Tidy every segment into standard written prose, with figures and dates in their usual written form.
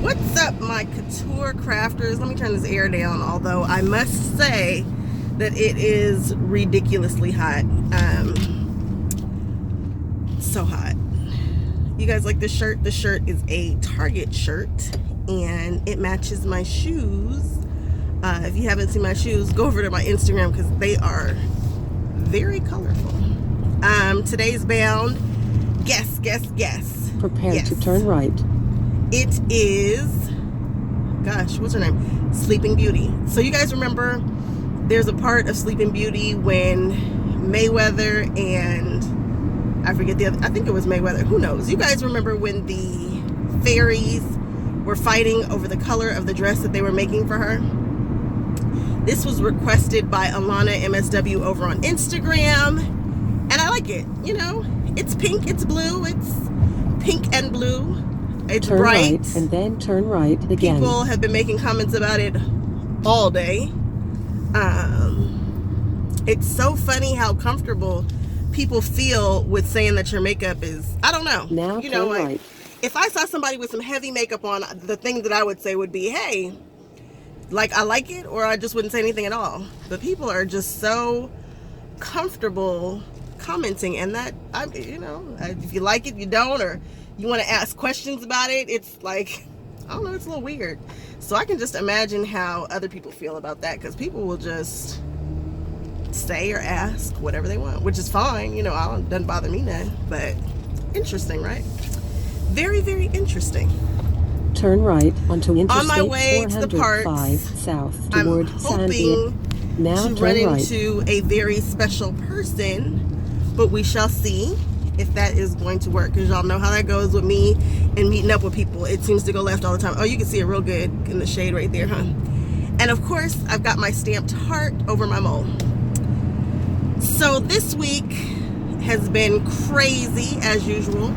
What's up, my couture crafters? Let me turn this air down, although I must say that it is ridiculously hot. So hot. You guys like this shirt? The shirt is a Target shirt and it matches my shoes. If you haven't seen my shoes, go over to my Instagram because they are very colorful. Today's bound, guess. Prepare to turn right. It is, gosh, what's her name? Sleeping Beauty. So you guys remember there's a part of Sleeping Beauty when Mayweather and I forget the other, I think it was Mayweather, who knows? You guys remember when the fairies were fighting over the color of the dress that they were making for her? This was requested by Alana MSW over on Instagram, and I like it. You know, it's pink, it's blue, it's pink and blue. It's turn bright. Right and then turn right again. People have been making comments about it all day. It's so funny how comfortable people feel with saying that your makeup is, I don't know. Now you know, turn like, right. If I saw somebody with some heavy makeup on, the thing that I would say would be, hey, like, I like it, or I just wouldn't say anything at all. But people are just so comfortable commenting, and that, you know, if you like it, you don't, or you want to ask questions about it, it's like, I don't know, it's a little weird. So I can just imagine how other people feel about that, because people will just say or ask whatever they want, which is fine, you know, it doesn't bother me none, but interesting, right? Very, very interesting. Turn right onto Interstate on my way to the park south toward San Diego. Now to turn run right. into a very special person, but we shall see if that is going to work, because y'all know how that goes with me and meeting up with people. It seems to go left all the time. Oh, you can see it real good in the shade right there, huh? And of course, I've got my stamped heart over my mole. So this week has been crazy as usual,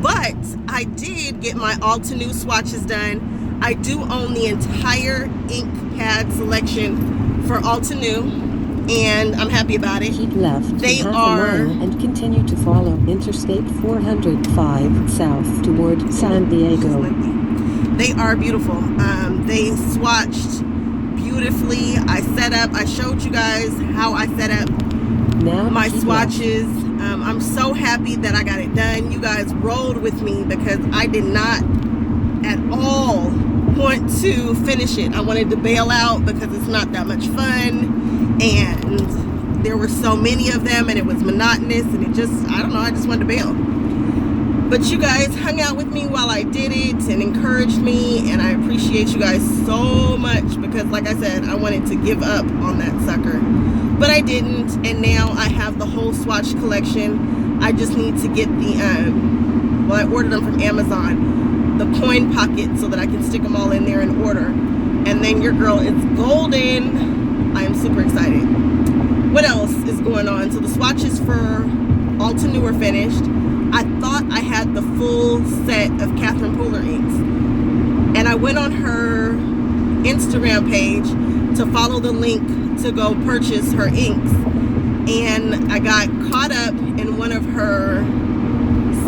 but I did get my Altenew swatches done. I do own the entire ink pad selection for Altenew, and I'm happy about it. Keep left They half are a mile and continue to follow Interstate 405 south toward San Diego. They are beautiful. They swatched beautifully. I showed you guys how I set up now my keep swatches. left. I'm so happy that I got it done. You guys rolled with me because I did not at all want to finish it. I wanted to bail out because it's not that much fun, and there were so many of them, and it was monotonous, and it just, I don't know, I just wanted to bail. But you guys hung out with me while I did it and encouraged me, and I appreciate you guys so much, because like I said, I wanted to give up on that sucker, but I didn't, and now I have the whole swatch collection. I just need to get the well, I ordered them from Amazon, the coin pocket, so that I can stick them all in there in order, and then your girl is golden. I am super excited. What else is going on? So the swatches for Altenew are finished. I thought I had the full set of Catherine Pooler inks, and I went on her Instagram page to follow the link to go purchase her inks, and I got caught up in one of her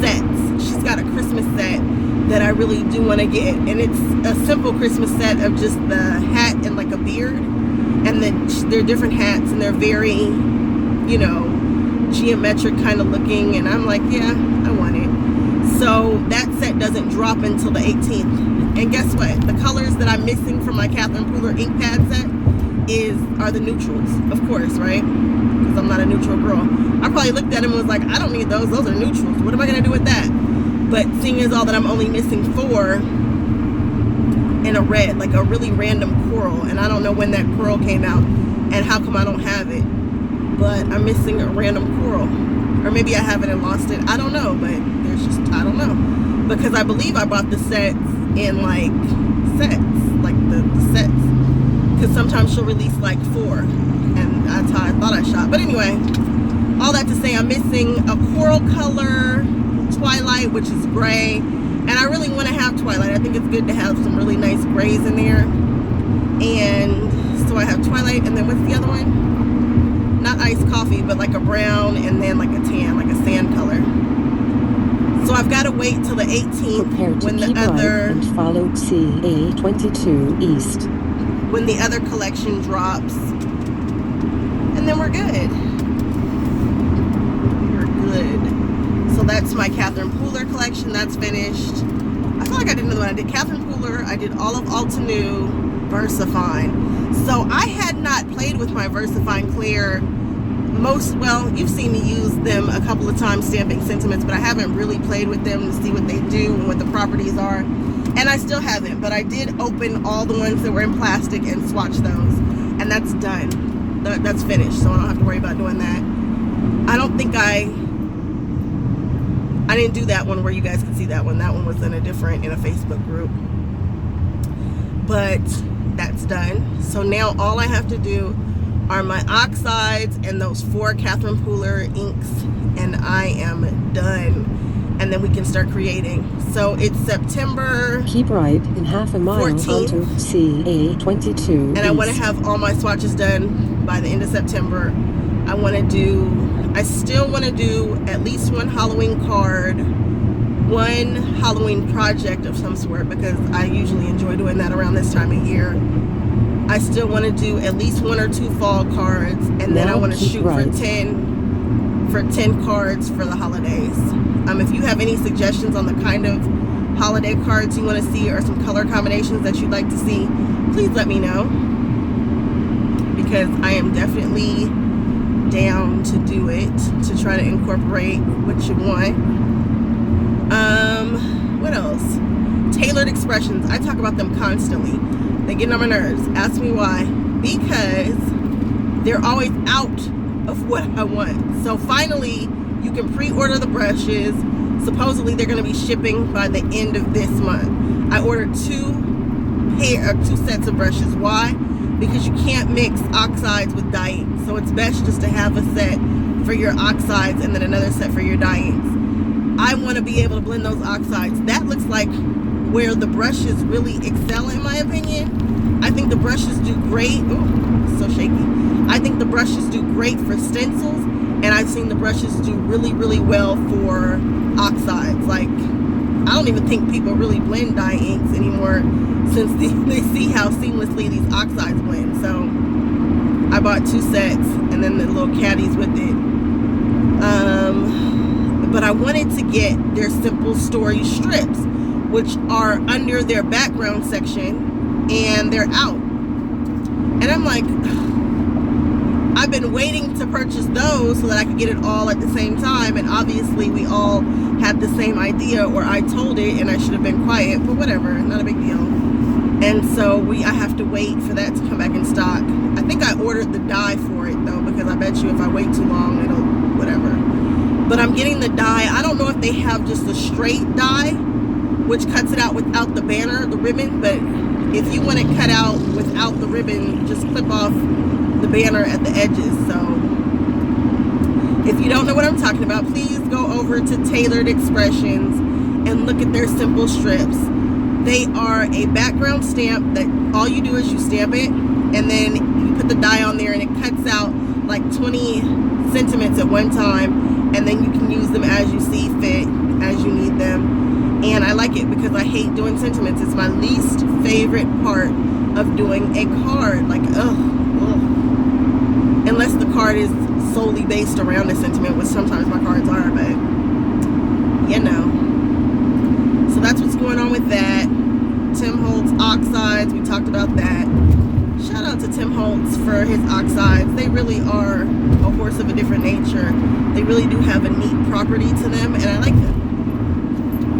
sets. She's got a Christmas set that I really do want to get, and it's a simple Christmas set of just the hat and like a beard, and then they're different hats, and they're very, you know, geometric kind of looking, and I'm like, yeah, I want it. So that set doesn't drop until the 18th, and guess what? The colors that I'm missing from my Catherine Pooler ink pad set are the neutrals, of course, right? Because I'm not a neutral girl. I probably looked at them and was like, I don't need those are neutrals. What am I going to do with that? But seeing as all that I'm only missing 4 in a red, like a really random coral, and I don't know when that coral came out and how come I don't have it, but I'm missing a random coral, or maybe I have it and lost it. I don't know, but there's just, I don't know, because I believe I bought the sets in like the sets, because sometimes she'll release like 4, and that's how I thought I shot. But anyway, all that to say, I'm missing a coral color Twilight, which is gray, and I really want to have Twilight. I think it's good to have some really nice grays in there, and so I have Twilight, and then what's the other one? Not iced coffee, but like a brown, and then like a tan, like a sand color. So I've got to wait till the 18th Prepare to when the keep other right and follow CA 22 East. when the other collection drops, and then we're good. We're good. So that's my Catherine Pooler collection. That's finished. I feel like I did another one. I did Catherine Pooler. I did all of Altenew, VersaFine. So I had not played with my VersaFine Clear. Well, you've seen me use them a couple of times stamping sentiments, but I haven't really played with them to see what they do and what the properties are. And I still haven't, but I did open all the ones that were in plastic and swatch those. And that's done. That's finished, so I don't have to worry about doing that. I don't think I didn't do that one where you guys can see that one. That one was in a Facebook group. But that's done. So now all I have to do are my oxides and those 4 Catherine Pooler inks, and I am done. And then we can start creating. So it's September. Keep right in half a mile 14th. onto CA 22 And I want to have all my swatches done by the end of September. I still want to do at least one Halloween card, one Halloween project of some sort, because I usually enjoy doing that around this time of year. I still want to do at least 1 or 2 fall cards, and then I want to shoot for 10 cards for the holidays. If you have any suggestions on the kind of holiday cards you want to see or some color combinations that you'd like to see, please let me know, because I am definitely down to do it, to try to incorporate what you want. What else? Tailored expressions. I talk about them constantly. They get on my nerves. Ask me why. Because they're always out of what I want. So finally, you can pre-order the brushes. Supposedly they're going to be shipping by the end of this month. I ordered 2 sets of brushes. Why? Because you can't mix oxides with dye inks. So it's best just to have a set for your oxides and then another set for your dye inks. I want to be able to blend those oxides. That looks like where the brushes really excel, in my opinion. I think the brushes do great. Oh, so shaky. I think the brushes do great for stencils, and I've seen the brushes do really, really well for oxides. Like, I don't even think people really blend dye inks anymore, since they see how seamlessly these oxides blend. So I bought 2 sets and then the little caddies with it. But I wanted to get their Simple Story strips, which are under their background section, and they're out. And I'm like, I've been waiting to purchase those so that I could get it all at the same time, and obviously we all had the same idea, or I told it and I should have been quiet, but whatever, not a big deal. And so I have to wait for that to come back in stock. I think I ordered the dye for it though, because I bet you if I wait too long, it'll whatever. But I'm getting the dye. I don't know if they have just the straight dye, which cuts it out without the banner, the ribbon, but if you want it cut out without the ribbon, just clip off the banner at the edges. So if you don't know what I'm talking about, please go over to Tailored Expressions and look at their simple strips. They are a background stamp that all you do is you stamp it, and then you put the dye on there, and it cuts out like 20 sentiments at one time, and then you can use them as you see fit, as you need them. And I like it because I hate doing sentiments. It's my least favorite part of doing a card. Like, ugh. Unless the card is solely based around a sentiment, which sometimes my cards are, but you know. So that's what's going on with that. Tim Holtz oxides, we talked about that. Shout out to Tim Holtz for his oxides. They really are a horse of a different nature. They really do have a neat property to them, and I like them.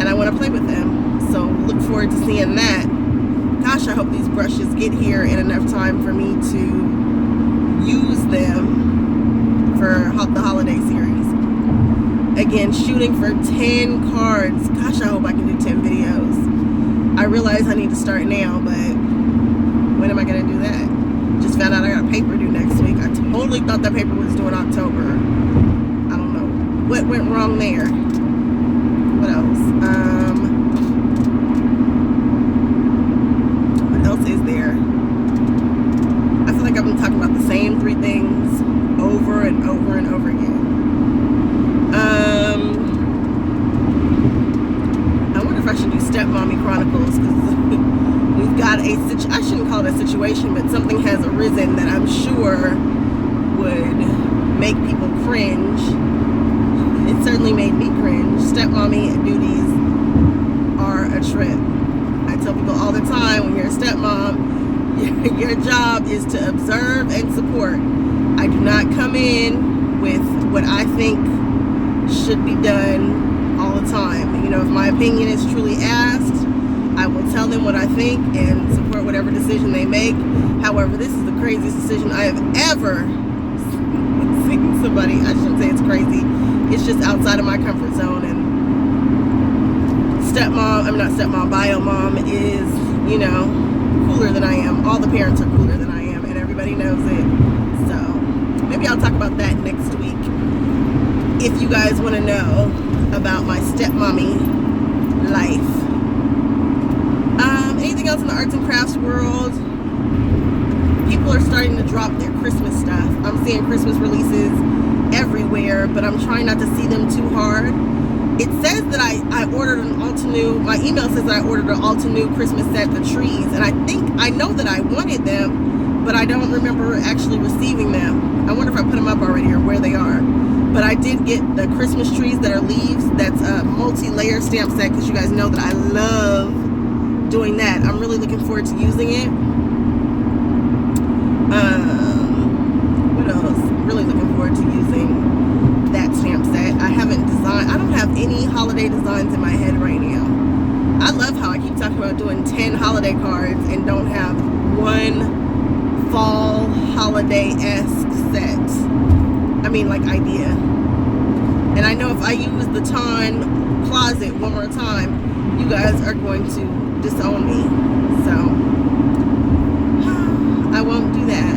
And I want to play with them. So look forward to seeing that. Gosh, I hope these brushes get here in enough time for me to use them for the holiday series. Again, shooting for 10 cards. Gosh, I hope I can do 10 videos. I realize I need to start now, but when am I going to do that? Just found out I got a paper due next week. I totally thought that paper was due in October. I don't know what went wrong there. What else? What else is there? I feel like I've been talking about the same 3 things over and over and over again. Chronicles, because we've got I shouldn't call it a situation, but something has arisen that I'm sure would make people cringe. It certainly made me cringe. Stepmommy duties are a trip. I tell people all the time, when you're a stepmom, your job is to observe and support. I do not come in with what I think should be done all the time. You know, if my opinion is truly asked, I will tell them what I think and support whatever decision they make. However, this is the craziest decision I have ever seen somebody. I shouldn't say it's crazy. It's just outside of my comfort zone. And bio mom is, you know, cooler than I am. All the parents are cooler than I am, and everybody knows it. So maybe I'll talk about that next week. If you guys want to know about my stepmommy life. Anything else in the arts and crafts world? People are starting to drop their Christmas stuff. I'm seeing Christmas releases everywhere, but I'm trying not to see them too hard. It says that I ordered an Altenew, my email says that I ordered an Altenew Christmas set of trees, and I know that I wanted them, but I don't remember actually receiving them. I wonder if I put them up already or where they are. But I did get the Christmas trees that are leaves. That's a multi-layer stamp set, because you guys know that I love doing that. I'm really looking forward to using it. What else? Really looking forward to using that stamp set. I don't have any holiday designs in my head right now. I love how I keep talking about doing 10 holiday cards and don't have one fall holiday-esque set. I mean, like, idea. And I know if I use the Ton closet one more time, you guys are going to disown me. So I won't do that.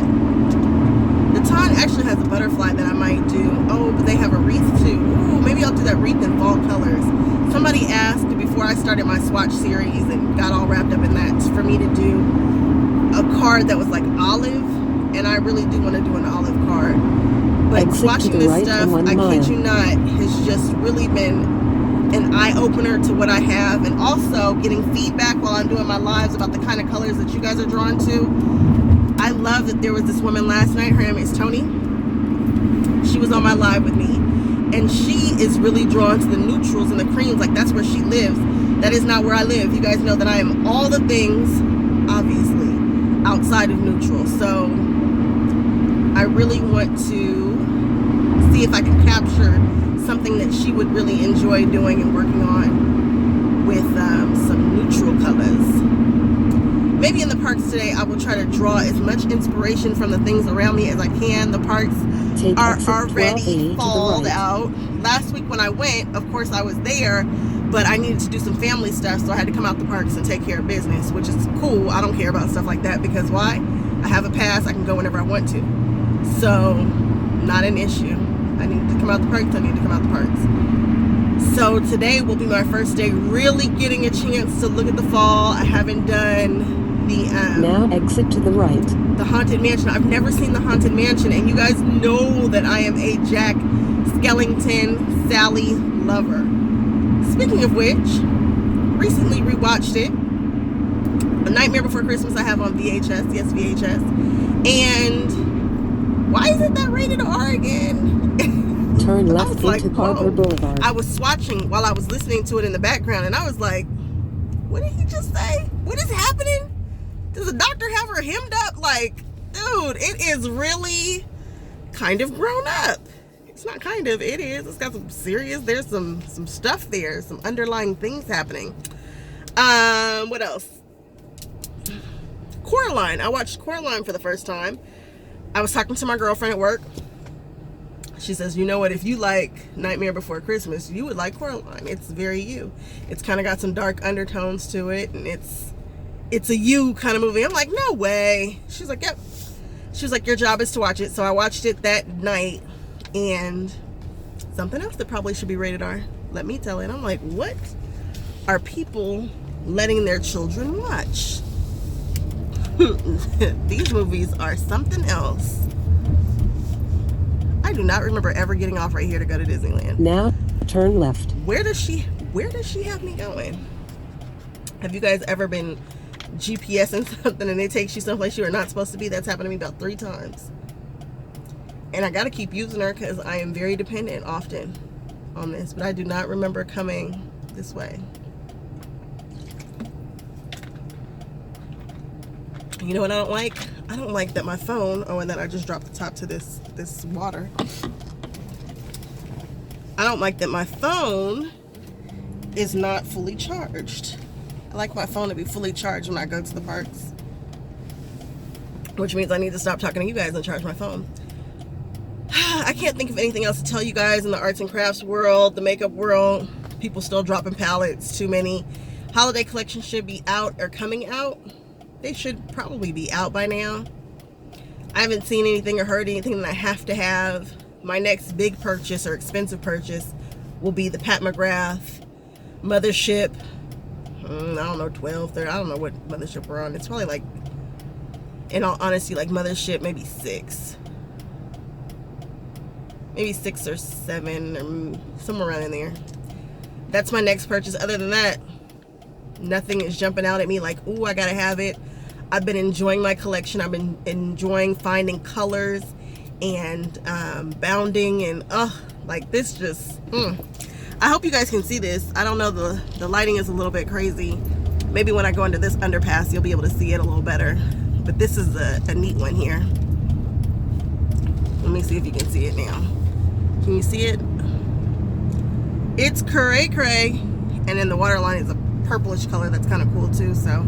The Ton actually has a butterfly that I might do. Oh, but they have a wreath too. Ooh, maybe I'll do that wreath in fall colors. Somebody asked before I started my swatch series and got all wrapped up in that for me to do a card that was like olive, and I really do want to do an olive card. But swatching this stuff, I kid you not, has just really been an eye-opener to what I have, and also getting feedback while I'm doing my lives about the kind of colors that you guys are drawn to. I love that there was this woman last night. Her name is Tony. She was on my live with me, and she is really drawn to the neutrals and the creams. Like, that's where she lives. That is not where I live. You guys know that I am all the things, obviously, outside of neutral. So I really want to see if I can capture something that she would really enjoy doing and working on with some neutral colors. Maybe in the parks today, I will try to draw as much inspiration from the things around me as I can. The parks are already falled out. Last week when I went, of course I was there, but I needed to do some family stuff, so I had to come out the parks and take care of business, which is cool. I don't care about stuff like that, because why? I have a pass. I can go whenever I want to. So, not an issue. I need to come out the parks. I need to come out the parks. So today will be my first day really getting a chance to look at the fall. I haven't done the now exit to the right. The Haunted Mansion. I've never seen the Haunted Mansion, and you guys know that I am a Jack Skellington Sally lover. Speaking of which, recently rewatched it. A Nightmare Before Christmas I have on VHS. Yes, VHS. And why is it that rated R again? Turn left into Harbor Boulevard. I was swatching while I was listening to it in the background, and I was like, what did he just say? What is happening? Does the doctor have her hemmed up? Like, dude, it is really kind of grown up. It's not kind of, it is. It's got some serious, there's some stuff there, some underlying things happening. What else? Coraline. I watched Coraline for the first time. I was talking to my girlfriend at work. She says, you know what, if you like Nightmare Before Christmas, you would like Coraline. It's very you. It's kind of got some dark undertones to it, and it's a you kind of movie. I'm like, no way. She's like, yep. She was like, your job is to watch it. So I watched it that night, and something else that probably should be rated R. Let me tell it. I'm like, what are people letting their children watch? These movies are something else. I do not remember ever getting off right here to go to Disneyland. Now turn left. Where does she have me going? Have you guys ever been GPSing something and it takes you someplace you are not supposed to be? That's happened to me about 3 times. And I got to keep using her because I am very dependent often on this. But I do not remember coming this way. You know what I don't like? I don't like that my phone, oh, and then I just dropped the top to this water. I don't like that my phone is not fully charged. I like my phone to be fully charged when I go to the parks. Which means I need to stop talking to you guys and charge my phone. I can't think of anything else to tell you guys in the arts and crafts world, the makeup world. People still dropping palettes, too many. Holiday collections should be out or coming out. They should probably be out by now. I haven't seen anything or heard anything that I have to have. My next big purchase or expensive purchase will be the Pat McGrath Mothership. I don't know, 12, 13. I don't know what Mothership we're on. It's probably like, in all honesty, like Mothership, maybe 6. Maybe 6 or 7 or somewhere around in there. That's my next purchase. Other than that, nothing is jumping out at me like, ooh, I gotta have it. I've been enjoying my collection. I've been enjoying finding colors and bounding and like this just I hope you guys can see this. I don't know, the lighting is a little bit crazy. Maybe when I go into this underpass you'll be able to see it a little better, but this is a neat one here. Let me see if you can see it now. Can you see it? It's cray cray, and then the water line is a purplish color that's kind of cool too. So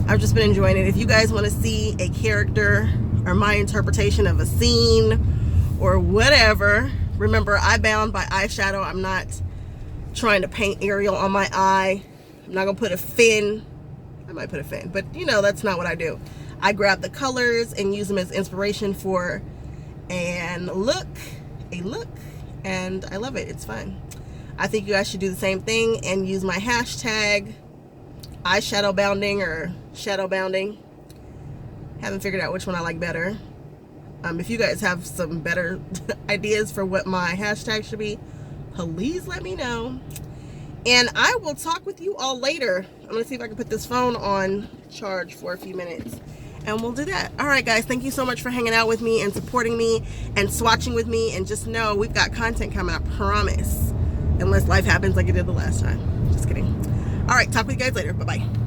I've just been enjoying it. If you guys want to see a character or my interpretation of a scene or whatever, remember I bound by eyeshadow. I'm not trying to paint Ariel on my eye. I'm not gonna put a fin. I might put a fin, but you know that's not what I do. I grab the colors and use them as inspiration for a look, and I love it. It's fun. I think you guys should do the same thing and use my hashtag eyeshadow bounding or shadow bounding. Haven't figured out which one I like better. If you guys have some better ideas for what my hashtag should be, please let me know. And I will talk with you all later. I'm gonna see if I can put this phone on charge for a few minutes, and we'll do that. All right, guys, thank you so much for hanging out with me and supporting me and swatching with me. And just know we've got content coming, I promise. Unless life happens like it did the last time. Just kidding. All right, talk with you guys later. Bye-bye.